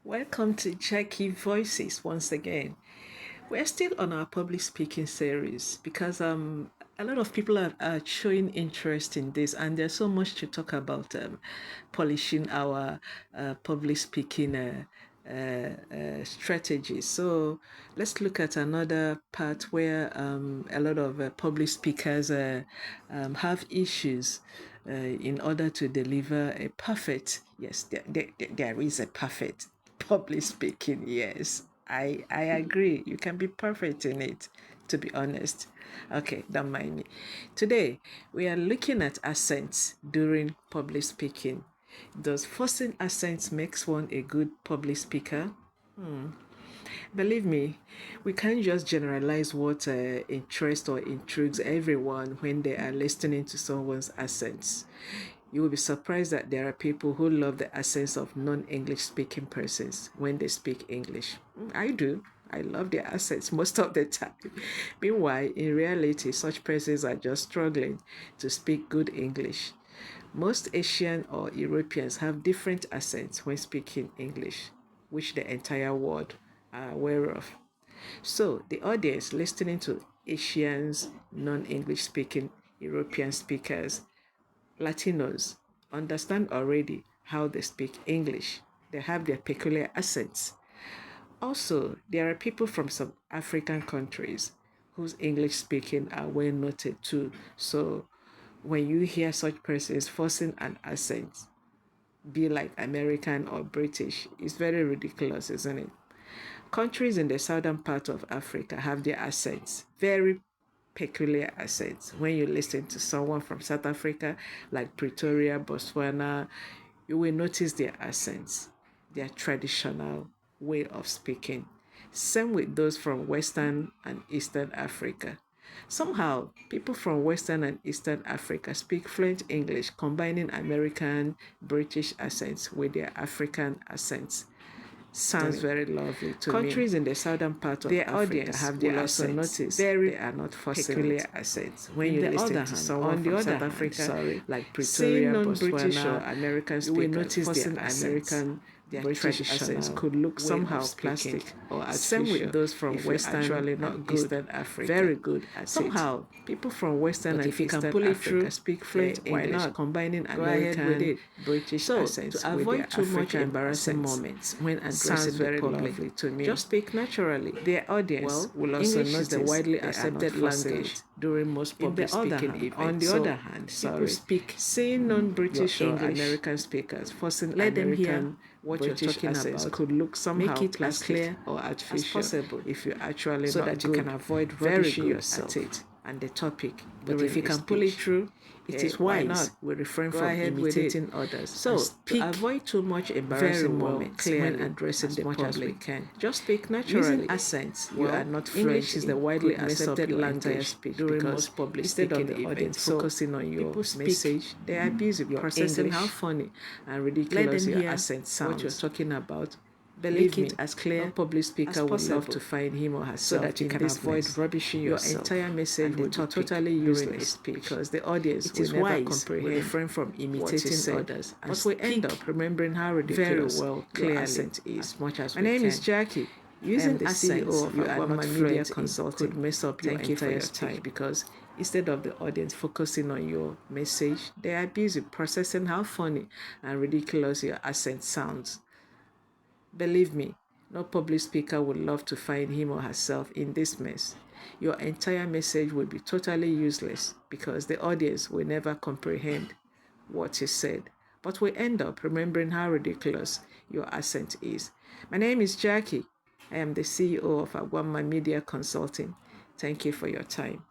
Welcome to Jackie Voices once again. We're still on our public speaking series because a lot of people are showing interest in this, and there's so much to talk about polishing our public speaking strategies. So let's look at another part where a lot of public speakers have issues in order to deliver a perfect, yes, there is a perfect public speaking. Yes, I agree. You can be perfect in it, to be honest. Okay, don't mind me. Today, we are looking at accents during public speaking. Does forcing accents makes one a good public speaker? Believe me, we can't just generalize what interests or intrigues everyone when they are listening to someone's accents. You will be surprised that there are people who love the accents of non-English speaking persons when they speak English. I do. I love their accents most of the time. Meanwhile, in reality, such persons are just struggling to speak good English. Most Asian or Europeans have different accents when speaking English, which the entire world are aware of. So, the audience listening to Asians, non English speaking European speakers, Latinos, understand already how they speak English. They have their peculiar accents. Also, there are people from some African countries whose English speaking are well noted too. So, when you hear such persons forcing an accent, be like American or British, it's very ridiculous, isn't it? Countries in the southern part of Africa have their accents, very peculiar accents. When you listen to someone from South Africa, like Pretoria, Botswana, you will notice their accents, their traditional way of speaking. Same with those from Western and Eastern Africa. Somehow, people from Western and Eastern Africa speak fluent English, combining American, British accents with their African accents. Sounds very lovely to me. Countries in the southern part of Africa audience have their also noticed very they are not peculiar accents. When you listen to someone from South Africa, like Pretoria, Botswana, or American speakers, you will notice their American, their British accents could look somehow plastic or artificial. Same with those from Western actually not good, Eastern Africa. Very good at somehow it. People from Western and Eastern Africa speak fluent English, not combining American, British accents to avoid too much embarrassing moments when addressing the public. To me, just speak naturally. Their audience will also notice the widely accepted language during most public speaking events. On the other hand, people speak saying non-British or American speakers, forcing let them hear what British you're talking about could look somehow make it as clear or artificial as possible if you actually so that you can avoid rubbishing yourself at it and the topic. But if you can pull it through, it is wise. Not we refrain from imitating others. So to avoid too much embarrassing moments when addressing the public, can just speak naturally. Using accents, you are not English is the widely accepted language during most public instead of the audience focusing on your message. They are busy processing how funny and ridiculous your accent sounds. What you're talking about. Believe me, as clear public speaker would love to find him or herself so that you can avoid rubbishing yourself. Your entire message will be totally useless because the audience will never comprehend, refrain from imitating others, but we end up remembering how ridiculous very well clear accent is. As much as my name is Jackie. Using the accents of you are not media consulting could mess up your entire time because instead of the audience focusing on your message, they are busy processing how funny and ridiculous your accent sounds. Believe me, no public speaker would love to find him or herself in this mess. Your entire message will be totally useless because the audience will never comprehend what you said, but will end up remembering how ridiculous your accent is. My name is Jackie. I am the CEO of Agwama Media Consulting. Thank you for your time.